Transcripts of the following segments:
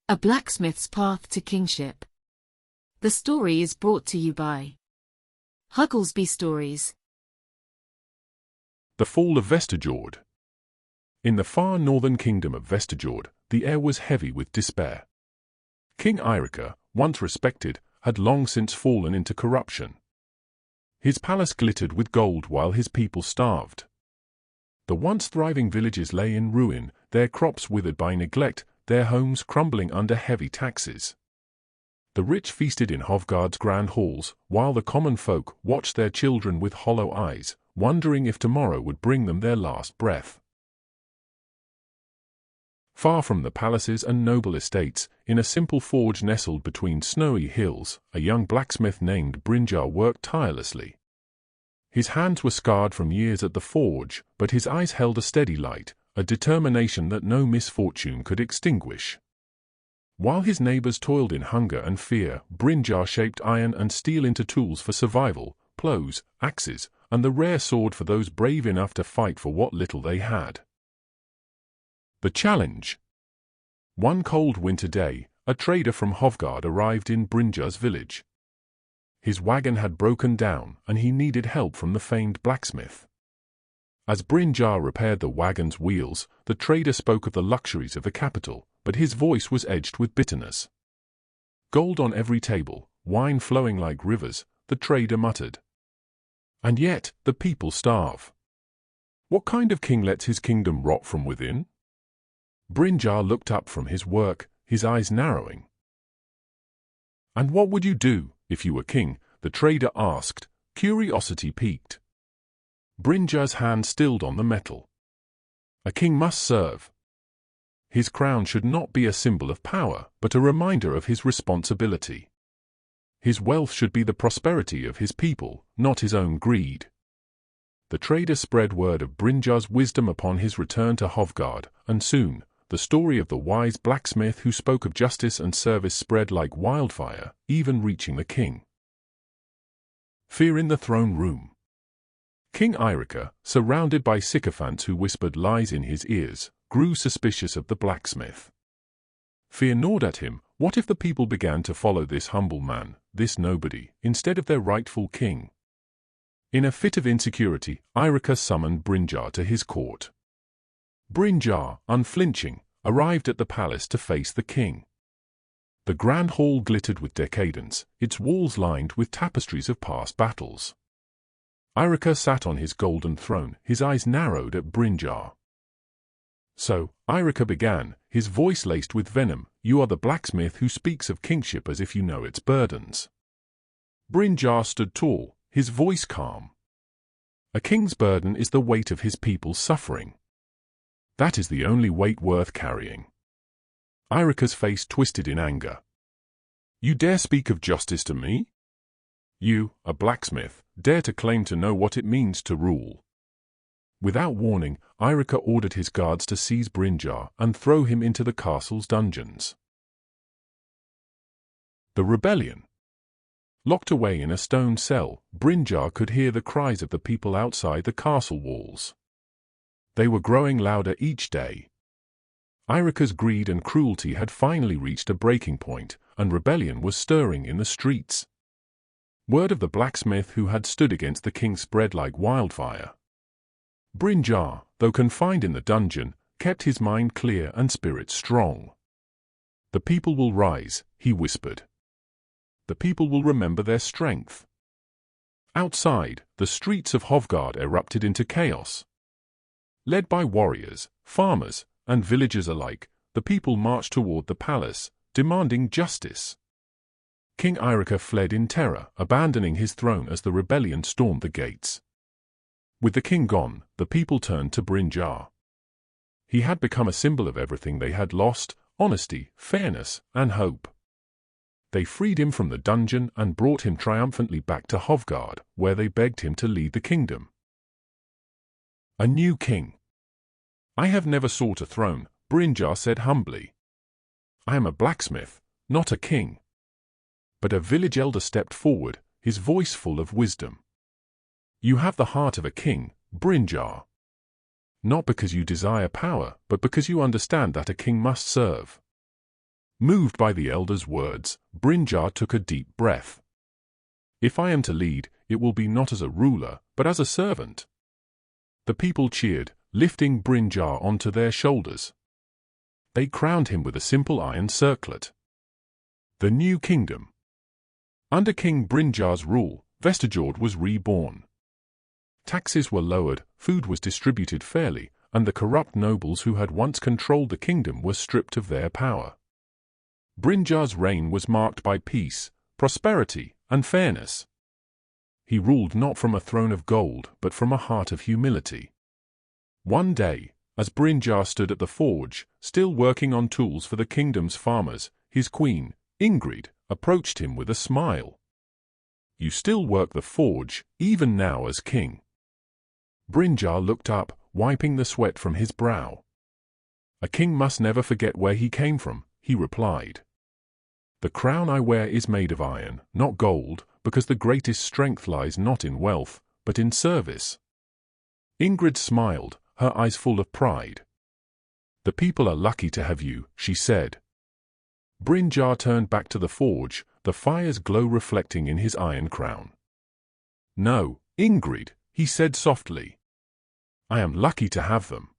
A Blacksmith's Path to Kingship. The story is brought to you by Hugglesby Stories. The Fall of Vesterjord. In the far northern kingdom of Vesterjord, the air was heavy with despair. King Eirika, once respected, had long since fallen into corruption. His palace glittered with gold while his people starved. The once thriving villages lay in ruin, their crops withered by neglect, their homes crumbling under heavy taxes. The rich feasted in Hovgard's grand halls, while the common folk watched their children with hollow eyes, wondering if tomorrow would bring them their last breath. Far from the palaces and noble estates, in a simple forge nestled between snowy hills, a young blacksmith named Brynjar worked tirelessly. His hands were scarred from years at the forge, but his eyes held a steady light, a determination that no misfortune could extinguish. While his neighbors toiled in hunger and fear, Brynjar shaped iron and steel into tools for survival, plows, axes, and the rare sword for those brave enough to fight for what little they had. The challenge. One cold winter day, a trader from Hovgard arrived in Brynjar's village. His wagon had broken down, and he needed help from the famed blacksmith. As Brynjar repaired the wagon's wheels, the trader spoke of the luxuries of the capital, but his voice was edged with bitterness. Gold on every table, wine flowing like rivers, the trader muttered. And yet, the people starve. What kind of king lets his kingdom rot from within? Brynjar looked up from his work, his eyes narrowing. And what would you do, if you were king? The trader asked, curiosity piqued. Brynjar's hand stilled on the metal. A king must serve. His crown should not be a symbol of power, but a reminder of his responsibility. His wealth should be the prosperity of his people, not his own greed. The trader spread word of Brynjar's wisdom upon his return to Hovgard, and soon, the story of the wise blacksmith who spoke of justice and service spread like wildfire, even reaching the king. Fear in the throne room. King Eirika, surrounded by sycophants who whispered lies in his ears, grew suspicious of the blacksmith. Fear gnawed at him. What if the people began to follow this humble man, this nobody, instead of their rightful king? In a fit of insecurity, Eirika summoned Brynjar to his court. Brynjar, unflinching, arrived at the palace to face the king. The grand hall glittered with decadence, its walls lined with tapestries of past battles. Eirika sat on his golden throne, his eyes narrowed at Brynjar. So, Eirika began, his voice laced with venom, you are the blacksmith who speaks of kingship as if you know its burdens. Brynjar stood tall, his voice calm. A king's burden is the weight of his people's suffering. That is the only weight worth carrying. Eirika's face twisted in anger. You dare speak of justice to me? You, a blacksmith, dare to claim to know what it means to rule. Without warning, Eirika ordered his guards to seize Brynjar and throw him into the castle's dungeons. The rebellion. Locked away in a stone cell, Brynjar could hear the cries of the people outside the castle walls. They were growing louder each day. Eirika's greed and cruelty had finally reached a breaking point, and rebellion was stirring in the streets. Word of the blacksmith who had stood against the king spread like wildfire. Brynjar, though confined in the dungeon, kept his mind clear and spirit strong. The people will rise, he whispered. The people will remember their strength. Outside, the streets of Hovgard erupted into chaos. Led by warriors, farmers, and villagers alike, the people marched toward the palace, demanding justice. King Eirika fled in terror, abandoning his throne as the rebellion stormed the gates. With the king gone, the people turned to Brynjar. He had become a symbol of everything they had lost: honesty, fairness, and hope. They freed him from the dungeon and brought him triumphantly back to Hovgard, where they begged him to lead the kingdom. A new king. I have never sought a throne, Brynjar said humbly. I am a blacksmith, not a king. But a village elder stepped forward, his voice full of wisdom. You have the heart of a king, Brynjar. Not because you desire power, but because you understand that a king must serve. Moved by the elder's words, Brynjar took a deep breath. If I am to lead, it will be not as a ruler, but as a servant. The people cheered, lifting Brynjar onto their shoulders. They crowned him with a simple iron circlet. The new kingdom. Under King Brynjar's rule, Vesterjord was reborn. Taxes were lowered, food was distributed fairly, and the corrupt nobles who had once controlled the kingdom were stripped of their power. Brynjar's reign was marked by peace, prosperity, and fairness. He ruled not from a throne of gold, but from a heart of humility. One day, as Brynjar stood at the forge, still working on tools for the kingdom's farmers, his queen, Ingrid, approached him with a smile. "You still work the forge, even now as king." Brynjar looked up, wiping the sweat from his brow. "A king must never forget where he came from," he replied. "The crown I wear is made of iron, not gold, because the greatest strength lies not in wealth, but in service." Ingrid smiled, her eyes full of pride. "The people are lucky to have you," she said. Brynjar turned back to the forge, the fire's glow reflecting in his iron crown. "No, Ingrid," he said softly. "I am lucky to have them."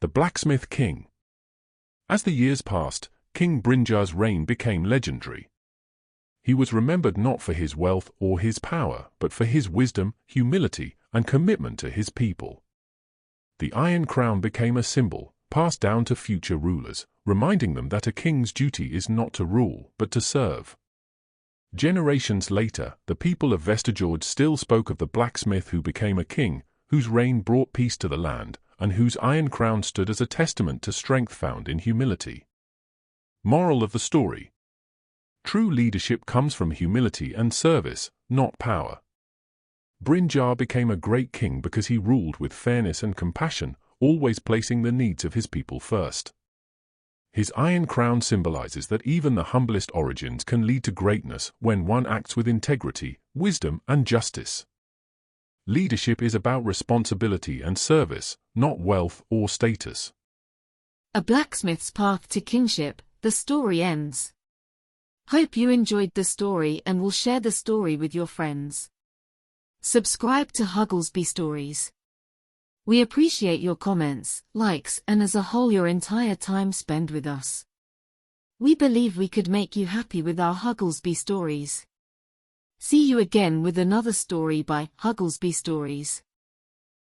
The Blacksmith King. As the years passed, King Brynjar's reign became legendary. He was remembered not for his wealth or his power, but for his wisdom, humility, and commitment to his people. The Iron Crown became a symbol, passed down to future rulers, reminding them that a king's duty is not to rule, but to serve. Generations later, the people of Vesterjord still spoke of the blacksmith who became a king, whose reign brought peace to the land, and whose iron crown stood as a testament to strength found in humility. Moral of the story: true leadership comes from humility and service, not power. Brynjar became a great king because he ruled with fairness and compassion, always placing the needs of his people first. His iron crown symbolizes that even the humblest origins can lead to greatness when one acts with integrity, wisdom, and justice. Leadership is about responsibility and service, not wealth or status. A blacksmith's path to kingship, the story ends. Hope you enjoyed the story and will share the story with your friends. Subscribe to Hugglesby Stories. We appreciate your comments, likes, and as a whole your entire time spent with us. We believe we could make you happy with our Hugglesby Stories. See you again with another story by Hugglesby Stories.